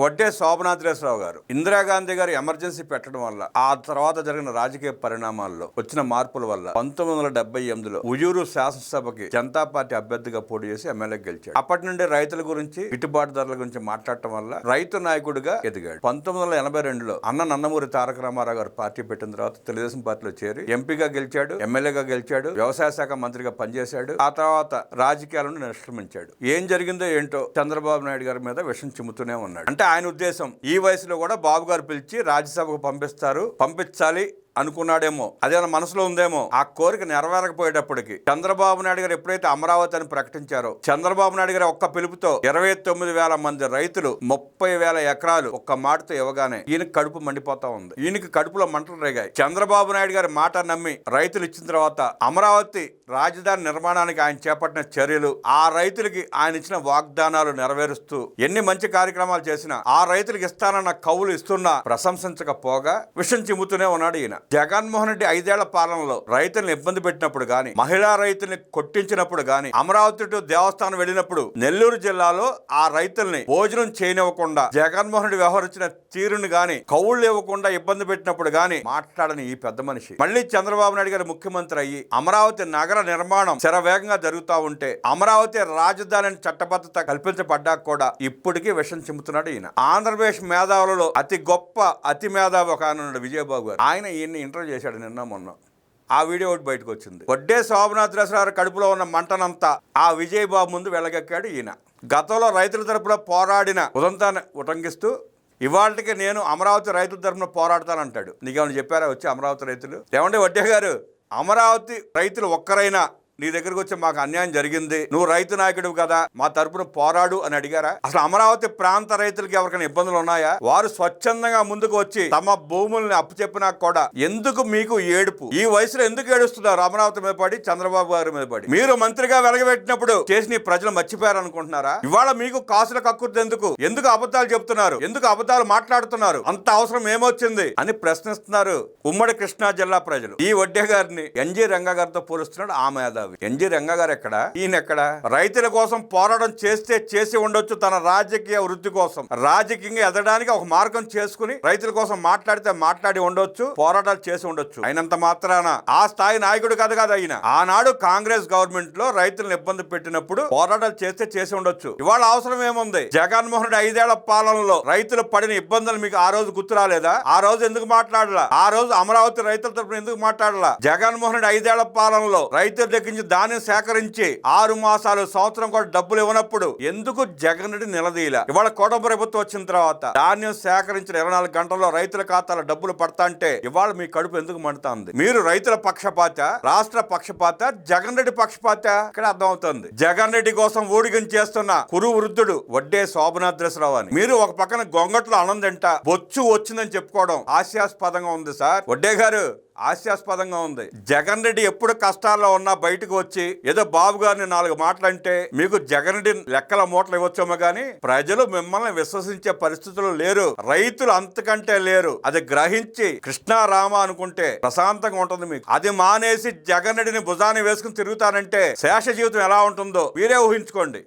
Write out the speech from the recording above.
వడ్డే శోభనాద్రేశ్వరరావు గారు ఇందిరాగాంధీ గారు ఎమర్జెన్సీ పెట్టడం వల్ల ఆ తర్వాత జరిగిన రాజకీయ పరిణామాల్లో వచ్చిన మార్పుల వల్ల 1978లో ఉయ్యూరు శాసనసభకి జనతా పార్టీ అభ్యర్థిగా పోటీ చేసి ఎమ్మెల్యే గెలిచాడు. అప్పటి నుండి రైతుల గురించి గిట్టుబాటు ధరల గురించి మాట్లాడటం వల్ల రైతు నాయకుడిగా ఎదిగాడు. 1982లో అన్న నందమూరి తారక రామారావు గారు పార్టీ పెట్టిన తర్వాత తెలుగుదేశం పార్టీలో చేరి ఎంపీగా గెలిచాడు, ఎమ్మెల్యేగా గెలిచాడు, వ్యవసాయ శాఖ మంత్రిగా పనిచేశాడు. ఆ తర్వాత రాజకీయాల నుండి నిష్క్రమించాడు. ఏం జరిగిందో ఏంటో చంద్రబాబు నాయుడు గారి మీద విషం చిమ్ముతూనే ఉన్నాడు. అంటే ఆయన ఉద్దేశం ఈ వయసులో కూడా బాబు గారు పిలిచి రాజ్యసభకు పంపించాలి అనుకున్నాడేమో, అదేమన్నా మనసులో ఉందేమో. ఆ కోరిక నెరవేరకపోయేటప్పటికి చంద్రబాబు నాయుడు గారు ఎప్పుడైతే అమరావతి అని ప్రకటించారో, చంద్రబాబు నాయుడు గారు ఒక్క పిలుపుతో 29,000 మంది రైతులు 30,000 ఎకరాలు ఒక్క మాటతో ఇవ్వగానే ఈయనకి కడుపు మండిపోతా ఉంది. ఈయనకి కడుపులో మంటలు రేగాయి. చంద్రబాబు నాయుడు గారి మాట నమ్మి రైతులు ఇచ్చిన తర్వాత అమరావతి రాజధాని నిర్మాణానికి ఆయన చేపట్టిన చర్యలు, ఆ రైతులకి ఆయన ఇచ్చిన వాగ్దానాలు నెరవేరుస్తూ ఎన్ని మంచి కార్యక్రమాలు చేసినా ఆ రైతులకు ఇస్తానన్న కవులు ఇస్తున్నా ప్రశంసించకపోగా విషం చిమ్ముతూనే ఉన్నాడు ఈయన. జగన్మోహన్ రెడ్డి 5 ఏళ్ల పాలనలో రైతులను ఇబ్బంది పెట్టినప్పుడు గాని, మహిళా రైతుల్ని కొట్టించినప్పుడు గాని, అమరావతి టు దేవస్థానం వెళ్ళినప్పుడు నెల్లూరు జిల్లాలో ఆ రైతుల్ని భోజనం చేయనివ్వకుండా జగన్మోహన్ రెడ్డి వ్యవహరించిన తీరును గాని, కౌళ్లు ఇవ్వకుండా ఇబ్బంది పెట్టినప్పుడు గాని మాట్లాడని ఈ పెద్ద మనిషి మళ్ళీ చంద్రబాబు నాయుడు గారు ముఖ్యమంత్రి అయ్యి అమరావతి నగర నిర్మాణం శరవేగంగా జరుగుతూ ఉంటే, అమరావతి రాజధాని చట్టబద్ధత కల్పించబడ్డా కూడా ఇప్పటికీ విషం చిమ్ముతున్నాడు ఈయన. ఆంధ్రప్రదేశ్ మేధావులలో అతి గొప్ప అతి మేధావి ఒక ఆయన విజయబాబు గారు. ఆయన ఈయన్ని ఇంటర్వ్యూ చేశాడు నిన్న మొన్న. ఆ వీడియో ఒకటి బయటకు వచ్చింది. వడ్డే శోభనాద్రేశ్వరరావు కడుపులో ఉన్న మంటనంతా ఆ విజయబాబు ముందు వెళ్ళగక్కాడు ఈయన. గతంలో రైతుల తరపున పోరాడిన ఉదంతాన్ని ఉటంకిస్తూ ఇవాళకి నేను అమరావతి రైతుల తరపున పోరాడతానంటాడు. నీకేమైనా చెప్పారా వచ్చి అమరావతి రైతులు? ఏమంటే వడ్డే గారు, అమరావతి రైతులు ఒక్కరైనా నీ దగ్గరకు వచ్చి మాకు అన్యాయం జరిగింది, నువ్వు రైతు నాయకుడు కదా, మా తరపున పోరాడు అని అడిగారా? అసలు అమరావతి ప్రాంత రైతులకి ఎవరికైనా ఇబ్బందులు ఉన్నాయా? వారు స్వచ్ఛందంగా ముందుకు వచ్చి తమ భూముల్ని అప్పు చెప్పినా కూడా ఎందుకు మీకు ఏడుపు? ఈ వయసులో ఎందుకు ఏడుస్తున్నారు? అమరావతి మీద పడి, చంద్రబాబు గారి మీద పడి. మీరు మంత్రిగా వెలగబెట్టినప్పుడు చేసి ప్రజలు మర్చిపోయారు అనుకుంటున్నారా? ఇవాళ మీకు కాసుల కక్కుర్తి ఎందుకు అబద్ధాలు చెప్తున్నారు? ఎందుకు అబద్ధాలు మాట్లాడుతున్నారు? అంత అవసరం ఏమొచ్చింది అని ప్రశ్నిస్తున్నారు ఉమ్మడి కృష్ణా జిల్లా ప్రజలు. ఈ వడ్డే గారిని ఎన్జి రంగా గారితో పోలుస్తున్నాడు ఆ మేధావి. ఎన్జి రంగా గారు ఎక్కడ, ఈయన ఎక్కడ? రైతుల కోసం పోరాటం చేసి ఉండొచ్చు, తన రాజకీయ వృద్ధి కోసం రాజకీయంగా ఎదగడానికి ఒక మార్గం చేసుకుని రైతుల కోసం మాట్లాడి ఉండొచ్చు, పోరాటాలు చేసి ఉండొచ్చు. అయినంత మాత్రాన ఆ స్థాయి నాయకుడు కాదు కదా ఆయన. ఆనాడు కాంగ్రెస్ గవర్నమెంట్ లో రైతులను ఇబ్బంది పెట్టినప్పుడు పోరాటాలు చేసి ఉండొచ్చు. ఇవాళ అవసరం ఏముంది? జగన్మోహన్ రెడ్డి 5 ఏళ్ల పాలనలో రైతులు పడిన ఇబ్బందులు మీకు ఆ రోజు గుర్తు రాలేదా? ఆ రోజు ఎందుకు మాట్లాడలా? ఆ రోజు అమరావతి రైతుల తరపున ఎందుకు మాట్లాడలా? జగన్మోహన్ రెడ్డి 5 ఏళ్ల పాలనలో రైతుల దగ్గర ధాన్యం సేకరించి 6 మాసాలు సంవత్సరం కూడా డబ్బులు ఇవ్వనప్పుడు ఎందుకు జగన్ రెడ్డి నిలదీలా? ఇవాళ కూటమి ప్రభుత్వం వచ్చిన తర్వాత ధాన్యం సేకరించిన 24 గంటల్లో రైతుల ఖాతాలో డబ్బులు పడతాంటే ఇవాళ మీ కడుపు ఎందుకు మండుతుంది? మీరు రైతుల పక్షపాత, రాష్ట్ర పక్షపాత, జగన్ రెడ్డి పక్షపాత ఇక్కడ అర్థమవుతుంది. జగన్ రెడ్డి కోసం ఊడిగం చేస్తున్న కురు వృద్ధుడు వడ్డే శోభనాద్రేశ్వరరావు అని మీరు ఒక పక్కన గొంగట్లో ఆనందంట బొచ్చు వచ్చిందని చెప్పుకోవడం హాస్యాస్పదంగా ఉంది సార్. వడ్డే గారు, హాస్యాస్పదంగా ఉంది. జగన్ రెడ్డి ఎప్పుడు కష్టాల్లో ఉన్నా బయటకు వచ్చి ఏదో బాబు గారిని 4 మాటలు అంటే మీకు జగన్ రెడ్డి లెక్కల మూటలు ఇవ్వచ్చేమో కానీ ప్రజలు మిమ్మల్ని విశ్వసించే పరిస్థితులు లేరు, రైతులు అంతకంటే లేరు. అది గ్రహించి కృష్ణారామ అనుకుంటే ప్రశాంతంగా ఉంటుంది మీకు. అది మానేసి జగన్ రెడ్డిని భుజాన్ని వేసుకుని తిరుగుతానంటే శేష జీవితం ఎలా ఉంటుందో మీరే ఊహించుకోండి.